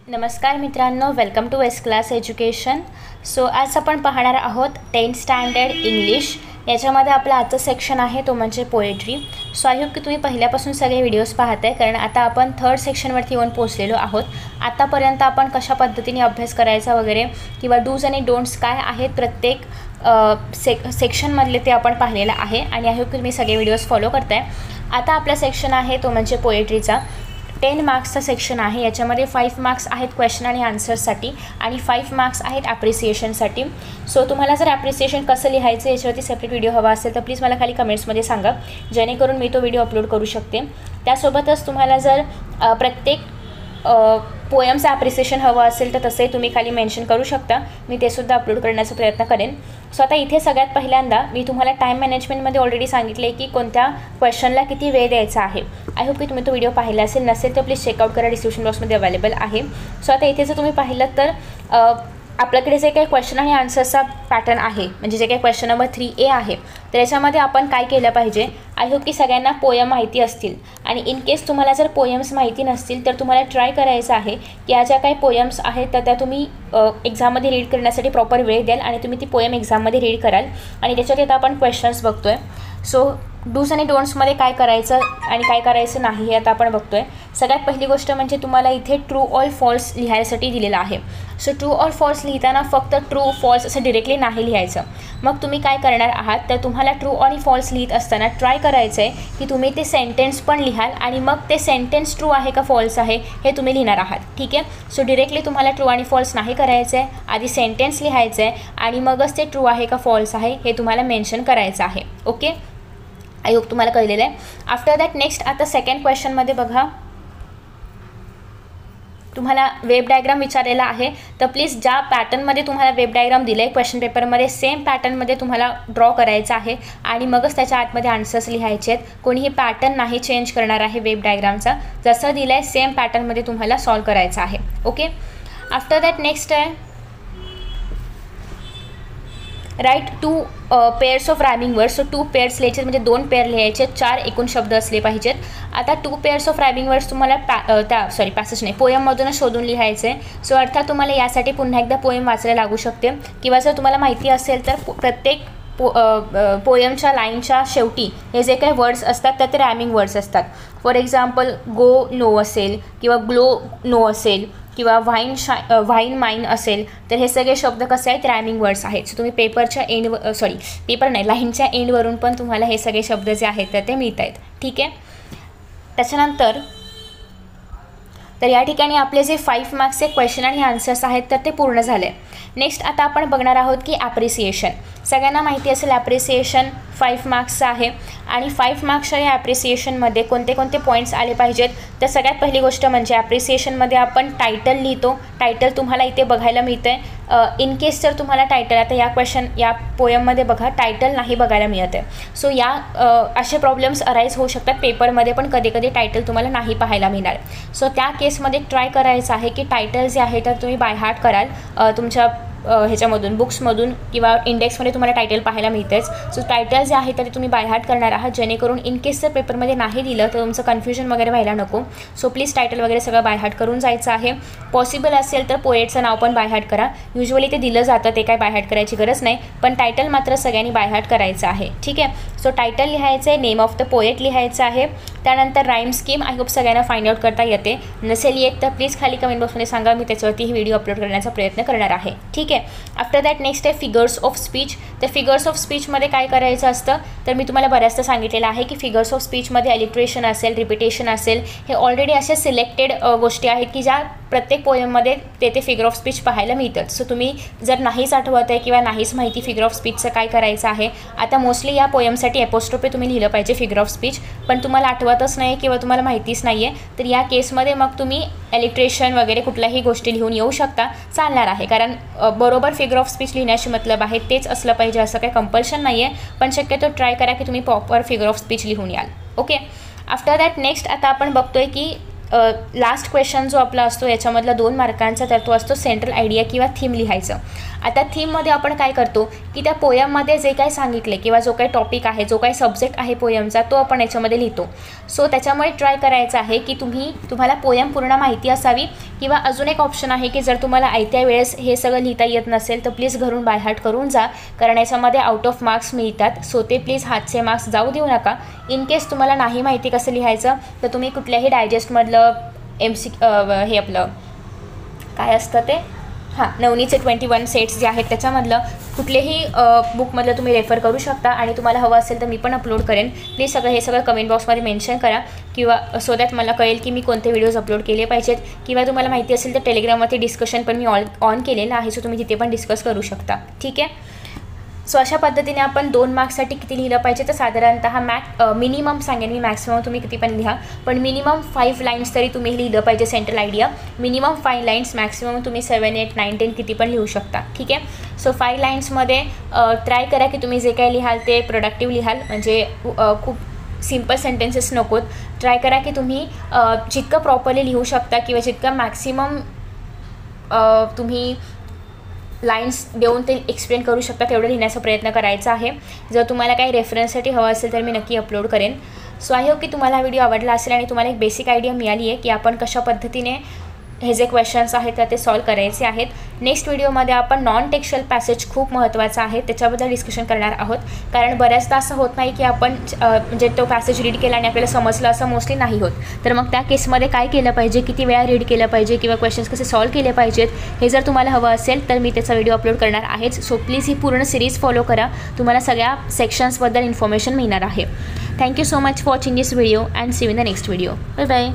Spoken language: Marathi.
नमस्कार मित्रांनो, welcome to S class education. So आज आपण पाहणार आहोत 10th स्टँडर्ड इंग्लिश. याच्यामध्ये आपला आजचं सेक्शन आहे तो म्हणजे पोएट्री. सो आय होप की तुम्ही पहिल्यापासून सगळे व्हिडिओज पाहत आहे, कारण आता आपण थर्ड सेक्शनवरती येऊन पोहोचलेलो आहोत. आतापर्यंत आपण कशा पद्धतीने अभ्यास करायचा वगैरे किंवा डूज आणि डोंट्स काय आहेत प्रत्येक सेक्शनमधले ते आपण पाहिलेलं आहे आणि आय होप की तुम्ही सगळे व्हिडिओज फॉलो करताय. आता आपला सेक्शन आहे तो म्हणजे पोएट्रीचा. 10 मार्क्सचा सेक्शन आहे. याच्यामध्ये 5 मार्क्स आहेत क्वेश्चन आणि आन्सर्ससाठी आणि 5 मार्क्स आहेत ॲप्रिसिएशनसाठी. सो तुम्हाला जर ॲप्रिसिएशन कसं लिहायचं याच्यावरती सेपरेट व्हिडिओ हवा असेल तर प्लीज मला खाली कमेंट्समध्ये सांगा, जेणेकरून मी तो व्हिडिओ अपलोड करू शकते. त्यासोबतच तुम्हाला जर प्रत्येक पोएमचं ॲप्रिसिएशन हवं असेल तर तसंही तुम्ही खाली मेन्शन करू शकता. मी ते सुद्धा अपलोड करण्याचा प्रयत्न करेन. सो आता इथे सगळ्यात पहिल्यांदा मी तुम्हाला टाईम मॅनेजमेंटमध्ये ऑलरेडी सांगितले की कोणत्या क्वेश्चनला किती वेळ द्यायचा आहे. आय होप की तुम्ही तो व्हिडिओ पाहिला असेल. नसेल तर प्लीज चेकआउट करा, डिस्क्रिप्शन बॉक्समध्ये अवेलेबल आहे. सो आता इथे जर तुम्ही पाहिलं तर आपल्याकडे जे काही क्वेश्चन आणि आन्सरचा पॅटर्न आहे, म्हणजे जे काही क्वेश्चन नंबर 3A आहे, तर याच्यामध्ये आपण काय केलं पाहिजे. आय होप की सगळ्यांना पोयम माहिती असतील आणि इन केस तुम्हाला जर पोयम्स माहिती नसतील तर तुम्हाला ट्राय करायचं आहे की या ज्या काही पोयम्स आहेत तर त्या तुम्ही एक्झाममध्ये रीड करण्यासाठी प्रॉपर वेळ द्याल आणि तुम्ही ती पोयम एक्झाममध्ये रीड कराल. आणि त्याच्यात आता आपण क्वेश्चन्स बघतो आहे. सो डूज आणि डोंट्समध्ये काय करायचं आणि काय करायचं नाही हे आता आपण बघतो आहे. सगळ्यात पहिली गोष्ट म्हणजे तुम्हाला इथे ट्रू ऑर फॉल्स लिहायसाठी दिलेलं आहे. सो ट्रू ऑर फॉल्स लिहिताना फक्त ट्रू फॉल्स असं डिरेक्टली नाही लिहायचं. मग तुम्ही काय करणार आहात तर तुम्हाला ट्रू आणि फॉल्स लिहित असताना ट्राय करायचं आहे की तुम्ही ते सेंटेन्स पण लिहाल आणि मग ते सेंटेन्स ट्रू आहे का फॉल्स आहे हे तुम्ही लिहिणार आहात. ठीक आहे. सो डिरेक्टली तुम्हाला ट्रू आणि फॉल्स नाही करायचं आहे. आधी सेंटेन्स लिहायचं आहे आणि मगच ते ट्रू आहे का फॉल्स आहे हे तुम्हाला मेन्शन करायचं आहे. ओके, आय होप तुम्हाला कळलेलं आहे. आफ्टर दॅट नेक्स्ट आता सेकंड क्वेश्चनमध्ये बघा, तुम्हाला वेब डायग्राम विचारलेला आहे. तर प्लीज ज्या पॅटर्नमध्ये तुम्हाला वेब डायग्राम दिलं आहे क्वेश्चन पेपरमध्ये सेम पॅटर्नमध्ये तुम्हाला ड्रॉ करायचं आहे आणि मगच त्याच्या आतमध्ये आन्सर्स लिहायचे आहेत. कोणीही पॅटर्न नाही चेंज करणार आहे वेब डायग्रामचा. जसं दिलं आहे सेम पॅटर्नमध्ये तुम्हाला सॉल्व करायचं आहे. ओके, आफ्टर दॅट नेक्स्ट आहे write 2 pairs of rhyming words. So 2 pairs लिहायचे म्हणजे 2 पेअर लिहायचे, 4 एकूण शब्द असले पाहिजेत. आता 2 पेअर्स ऑफ रायमिंग वर्ड्स तुम्हाला पॅसेज नाही पोयममधूनच शोधून लिहायचे. सो अर्थात तुम्हाला यासाठी पुन्हा एकदा पोयम वाचायला लागू शकते किंवा जर तुम्हाला माहिती असेल तर प्रत्येक पोयमच्या लाईनच्या शेवटी हे जे काही वर्ड्स असतात तर ते रॅमिंग वर्ड्स असतात. फॉर एक्झाम्पल गो नो असेल किंवा ग्लो नो असेल किंवा व्हाईन माइन असेल तर हे सगळे शब्द कसे आहेत रॅमिंग वर्ड्स आहेत. सो तुम्ही पेपरच्या लाईनच्या एंडवरून पण तुम्हाला हे सगळे शब्द जे आहेत तर ते मिळत आहेत. ठीक आहे. त्याच्यानंतर तर या ठिकाणी आपले जे 5 मार्क्सचे क्वेश्चन आणि आन्सर्स आहेत तर ते पूर्ण झाले. नेक्स्ट आता आपण बघणार आहोत की ॲप्रिसिएशन. सगळ्यांना माहिती असेल ॲप्रिसिएशन 5 मार्क्सचं आहे आणि 5 मार्क्सच्या या ॲप्रिसिएशनमध्ये कोणते कोणते पॉईंट्स आले पाहिजेत. तर सगळ्यात पहिली गोष्ट म्हणजे ॲप्रिसिएशनमध्ये आपण टायटल लिहितो. टायटल तुम्हाला इथे बघायला मिळतं आहे. इन केस जर तुम्हाला टायटल आता या पोयममध्ये बघा टायटल नाही बघायला मिळत आहे. सो असे प्रॉब्लेम्स अराईज होऊ शकतात पेपरमध्ये, पण कधी कधी टायटल तुम्हाला नाही पाहायला मिळणार. सो त्या केसमध्ये ट्राय करायचं आहे की टायटल जे आहे तर तुम्ही बाय हार्ट कराल. तुमच्या ह्याच्यामधून बुक्समधून किंवा इंडेक्समध्ये तुम्हाला टायटल पाहायला मिळतेच. सो टायटल जे आहे तर ते तुम्ही बाय हार्ट करणार आहात, जेणेकरून इन केस जर पेपरमध्ये नाही दिलं तर तुमचं कन्फ्युजन वगैरे व्हायला नको. सो प्लीज टायटल वगैरे सगळं बाय हार्ट करून जायचं आहे. पॉसिबल असेल तर पोएटचं नाव पण बाय हार्ट करा. युजली ते दिलं जातं, ते काय बाय हार्ट करायची गरज नाही, पण टायटल मात्र सगळ्यांनी बाय हार्ट करायचं आहे. ठीक आहे. सो टायटल लिहायचं आहे, नेम ऑफ द पोएट लिहायचं आहे. त्यानंतर राईम स्कीम आय होप सगळ्यांना फाइंड आउट करता येते. नसेल येत तर प्लीज खाली कमेंट बॉक्समध्ये सांगा, मी त्याच्यावरती ही व्हिडिओ अपलोड करण्याचा प्रयत्न करणार आहे. ठीक आहे. आफ्टर दॅट नेक्स्ट आहे फिगर्स ऑफ स्पीच. तर फिगर्स ऑफ स्पीचमध्ये काय करायचं असतं तर मी तुम्हाला बऱ्याचदा सांगितलेलं आहे की फिगर्स ऑफ स्पीचमध्ये अलिट्रेशन असेल, रिपिटेशन असेल, हे ऑलरेडी असे सिलेक्टेड गोष्टी आहेत की ज्या प्रत्येक पोयममध्ये ते फिगर ऑफ स्पीच पाहायला मिळतात. सो तुम्ही जर नाहीच आठवत आहे किंवा नाहीच माहिती फिगर ऑफ स्पीचचं काय करायचं आहे, आता मोस्टली या पोयमसाठी एपोस्ट्रोफी तुम्ही लिहिलं पाहिजे फिगर ऑफ स्पीच, पण तुम्हाला आठवतच नाही किंवा तुम्हाला माहितीच नाही आहे तर या केसमध्ये मग तुम्ही अलिट्रेशन वगैरे कुठल्याही गोष्टी लिहून येऊ शकता, चालणार आहे. कारण बरोबर फिगर ऑफ स्पीच लिहिण्याशी मतलब आहे, तेच असलं पाहिजे असं काही कंपल्शन नाही आहे, पण शक्यतो ट्राय करा की तुम्ही प्रॉपर फिगर ऑफ स्पीच लिहून याल. ओके. आफ्टर दॅट नेक्स्ट आता आपण बघतोय की लास्ट क्वेश्चन जो आपला असतो याच्यामधला 2 मार्कांचा, तर तो असतो सेंट्रल आयडिया किंवा थीम लिहायचं. आता थीममध्ये आपण काय करतो की त्या पोयममध्ये जे काही सांगितले किंवा जो काही टॉपिक आहे, जो काही सब्जेक्ट आहे पोयमचा, तो आपण याच्यामध्ये लिहितो. सो त्याच्यामुळे ट्राय करायचं आहे की तुम्हाला पोयम पूर्ण माहिती असावी. किंवा अजून एक ऑप्शन आहे की जर तुम्हाला आयत्या वेळेस हे सगळं लिहिता येत नसेल तर प्लीज घरून बाय हार्ट करून जा, कारण याच्यामध्ये आउट ऑफ मार्क्स मिळतात. सो ते प्लीज हातचे मार्क्स जाऊ देऊ नका. इन केस तुम्हाला नाही माहिती कसं लिहायचं तर तुम्ही कुठल्याही डायजेस्टमधलं हे आपलं काय असतं ते नवनीचे 21 सेट्स जे आहेत त्याच्यामधलं कुठलेही बुकमधलं तुम्ही रेफर करू शकता. आणि तुम्हाला हवं असेल तर मी पण अपलोड करेन. प्लीज हे सगळं कमेंट बॉक्समध्ये मेन्शन करा, किंवा सो दॅट मला कळेल की मी कोणते व्हिडिओज अपलोड केले पाहिजेत. किंवा तुम्हाला माहिती असेल तर टेलिग्रामवरती डिस्कशन पण मी ऑन केलेलं आहे, सो तुम्ही तिथे पण डिस्कस करू शकता. ठीक आहे. सो अशा पद्धतीने आपण 2 मार्क्ससाठी किती लिहिलं पाहिजे तर साधारणतः मिनिमम सांगेन मी, मॅक्सिमम तुम्ही किती पण लिहा, पण मिनिमम 5 लाईन्स तरी तुम्ही लिहिलं पाहिजे central idea. Minimum 5 lines, maximum तुम्ही 7, 8, 9, 10 किती पण लिहू शकता. ठीक आहे. सो 5 लाईन्समध्ये ट्राय करा की तुम्ही जे काही लिहाल ते प्रोडक्टिव्ह लिहाल, म्हणजे खूप सिम्पल सेंटेन्सेस नकोत. ट्राय करा की तुम्ही जितकं प्रॉपरली लिहू शकता किंवा जितकं मॅक्सिमम तुम्ही लाईन्स देऊन ते एक्सप्लेन करू शकता तेवढं लिहिण्याचा प्रयत्न करायचा आहे. जर तुम्हाला काही रेफरन्ससाठी हवं असेल तर मी नक्की अपलोड करेन. सो आय होप की तुम्हाला हा व्हिडिओ आवडला असेल आणि तुम्हाला एक बेसिक आयडिया मिळाली आहे की आपण कशा पद्धतीने हे जे क्वेश्चन्स आहेत तर ते सॉल्व करायचे आहेत. नेक्स्ट व्हिडिओमध्ये आपण नॉन टेक्स्चुअल पॅसेज खूप महत्त्वाचा आहे त्याच्याबद्दल डिस्कशन करणार आहोत, कारण बऱ्याचदा असं होत नाही की आपण म्हणजे तो पॅसेज रीड केला आणि आपल्याला समजलं, असं मोस्टली नाही होत. तर मग त्या केसमध्ये काय केलं पाहिजे, किती वेळा रीड केलं पाहिजे किंवा क्वेश्चन्स कसे सॉल्व केले पाहिजेत, हे जर तुम्हाला हवं असेल तर मी त्याचा व्हिडिओ अपलोड करणार आहेच. सो प्लीज ही पूर्ण सिरीज फॉलो करा, तुम्हाला सगळ्या सेक्शन्सबद्दल इन्फॉर्मेशन मिळणार आहे. Thank you so much for watching this video and see you in the next video. Bye bye.